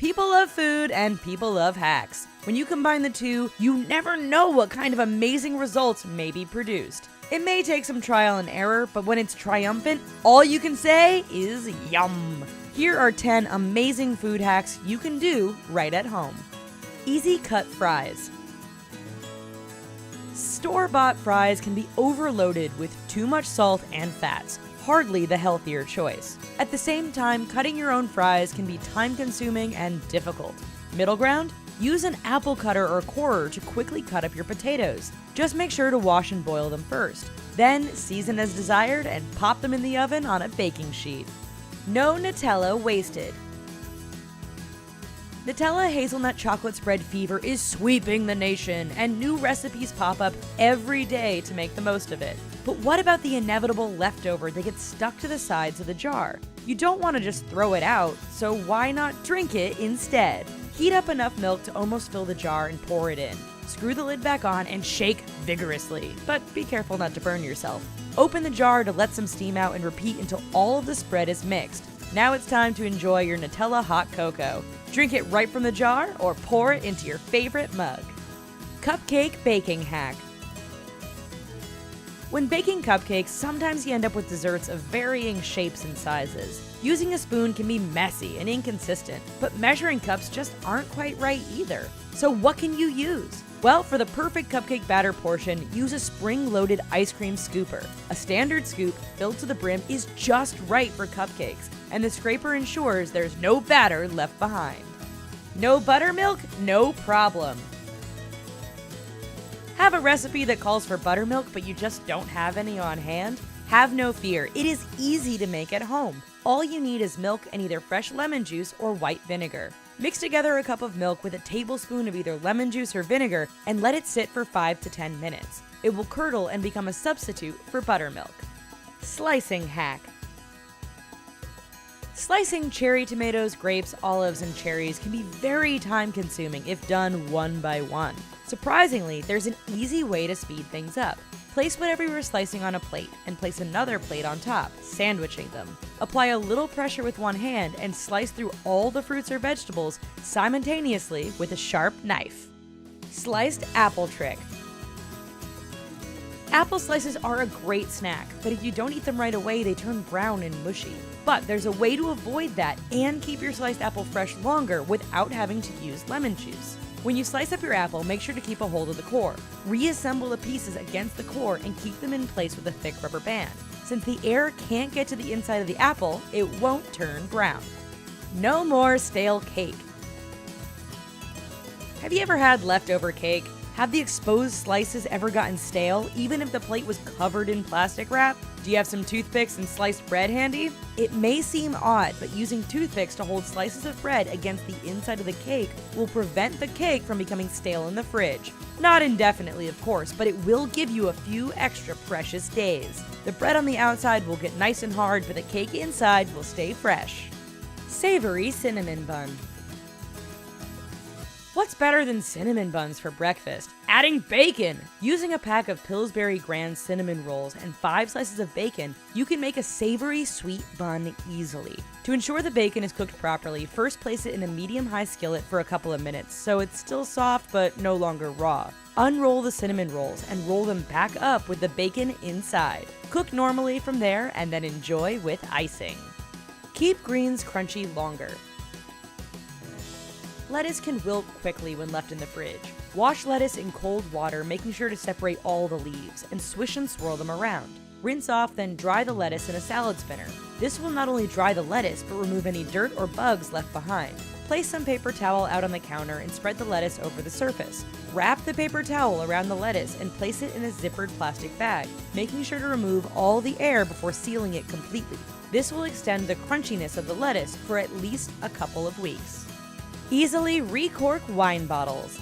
People love food and people love hacks. When you combine the two, you never know what kind of amazing results may be produced. It may take some trial and error, but when it's triumphant, all you can say is yum. Here are 10 amazing food hacks you can do right at home. Easy cut fries. Store-bought fries can be overloaded with too much salt and fats, hardly the healthier choice. At the same time, cutting your own fries can be time-consuming and difficult. Middle ground? Use an apple cutter or corer to quickly cut up your potatoes. Just make sure to wash and boil them first. Then season as desired and pop them in the oven on a baking sheet. No Nutella wasted. Nutella hazelnut chocolate spread fever is sweeping the nation, and new recipes pop up every day to make the most of it. But what about the inevitable leftover that gets stuck to the sides of the jar? You don't want to just throw it out, so why not drink it instead? Heat up enough milk to almost fill the jar and pour it in. Screw the lid back on and shake vigorously, but be careful not to burn yourself. Open the jar to let some steam out and repeat until all of the spread is mixed. Now it's time to enjoy your Nutella hot cocoa. Drink it right from the jar or pour it into your favorite mug. Cupcake baking hack. When baking cupcakes, sometimes you end up with desserts of varying shapes and sizes. Using a spoon can be messy and inconsistent, but measuring cups just aren't quite right either. So what can you use? Well, for the perfect cupcake batter portion, use a spring-loaded ice cream scooper. A standard scoop filled to the brim is just right for cupcakes, and the scraper ensures there's no batter left behind. No buttermilk? No problem. Have a recipe that calls for buttermilk but you just don't have any on hand? Have no fear, it is easy to make at home. All you need is milk and either fresh lemon juice or white vinegar. Mix together a cup of milk with a tablespoon of either lemon juice or vinegar and let it sit for 5 to 10 minutes. It will curdle and become a substitute for buttermilk. Slicing hack. Slicing cherry tomatoes, grapes, olives, and cherries can be very time-consuming if done one by one. Surprisingly, there's an easy way to speed things up. Place whatever you are slicing on a plate and place another plate on top, sandwiching them. Apply a little pressure with one hand and slice through all the fruits or vegetables simultaneously with a sharp knife. Sliced apple trick. Apple slices are a great snack, but if you don't eat them right away, they turn brown and mushy. But there's a way to avoid that and keep your sliced apple fresh longer without having to use lemon juice. When you slice up your apple, make sure to keep a hold of the core. Reassemble the pieces against the core and keep them in place with a thick rubber band. Since the air can't get to the inside of the apple, it won't turn brown. No more stale cake. Have you ever had leftover cake? Have the exposed slices ever gotten stale, even if the plate was covered in plastic wrap? Do you have some toothpicks and sliced bread handy? It may seem odd, but using toothpicks to hold slices of bread against the inside of the cake will prevent the cake from becoming stale in the fridge. Not indefinitely, of course, but it will give you a few extra precious days. The bread on the outside will get nice and hard, but the cake inside will stay fresh. Savory cinnamon bun. What's better than cinnamon buns for breakfast? Adding bacon! Using a pack of Pillsbury Grand cinnamon rolls and 5 slices of bacon, you can make a savory sweet bun easily. To ensure the bacon is cooked properly, first place it in a medium-high skillet for a couple of minutes so it's still soft but no longer raw. Unroll the cinnamon rolls and roll them back up with the bacon inside. Cook normally from there and then enjoy with icing. Keep greens crunchy longer. Lettuce can wilt quickly when left in the fridge. Wash lettuce in cold water, making sure to separate all the leaves, and swish and swirl them around. Rinse off, then dry the lettuce in a salad spinner. This will not only dry the lettuce, but remove any dirt or bugs left behind. Place some paper towel out on the counter and spread the lettuce over the surface. Wrap the paper towel around the lettuce and place it in a zippered plastic bag, making sure to remove all the air before sealing it completely. This will extend the crunchiness of the lettuce for at least a couple of weeks. Easily recork wine bottles.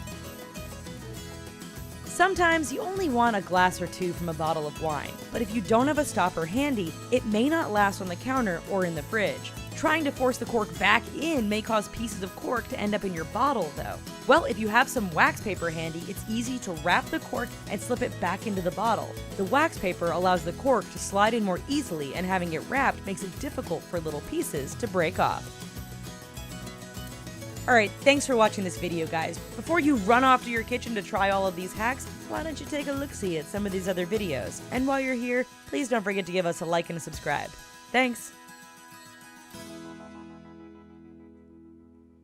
Sometimes you only want a glass or two from a bottle of wine, but if you don't have a stopper handy, it may not last on the counter or in the fridge. Trying to force the cork back in may cause pieces of cork to end up in your bottle, though. Well, if you have some wax paper handy, it's easy to wrap the cork and slip it back into the bottle. The wax paper allows the cork to slide in more easily, and having it wrapped makes it difficult for little pieces to break off. Alright, thanks for watching this video, guys. Before you run off to your kitchen to try all of these hacks, why don't you take a look-see at some of these other videos? And while you're here, please don't forget to give us a like and a subscribe. Thanks!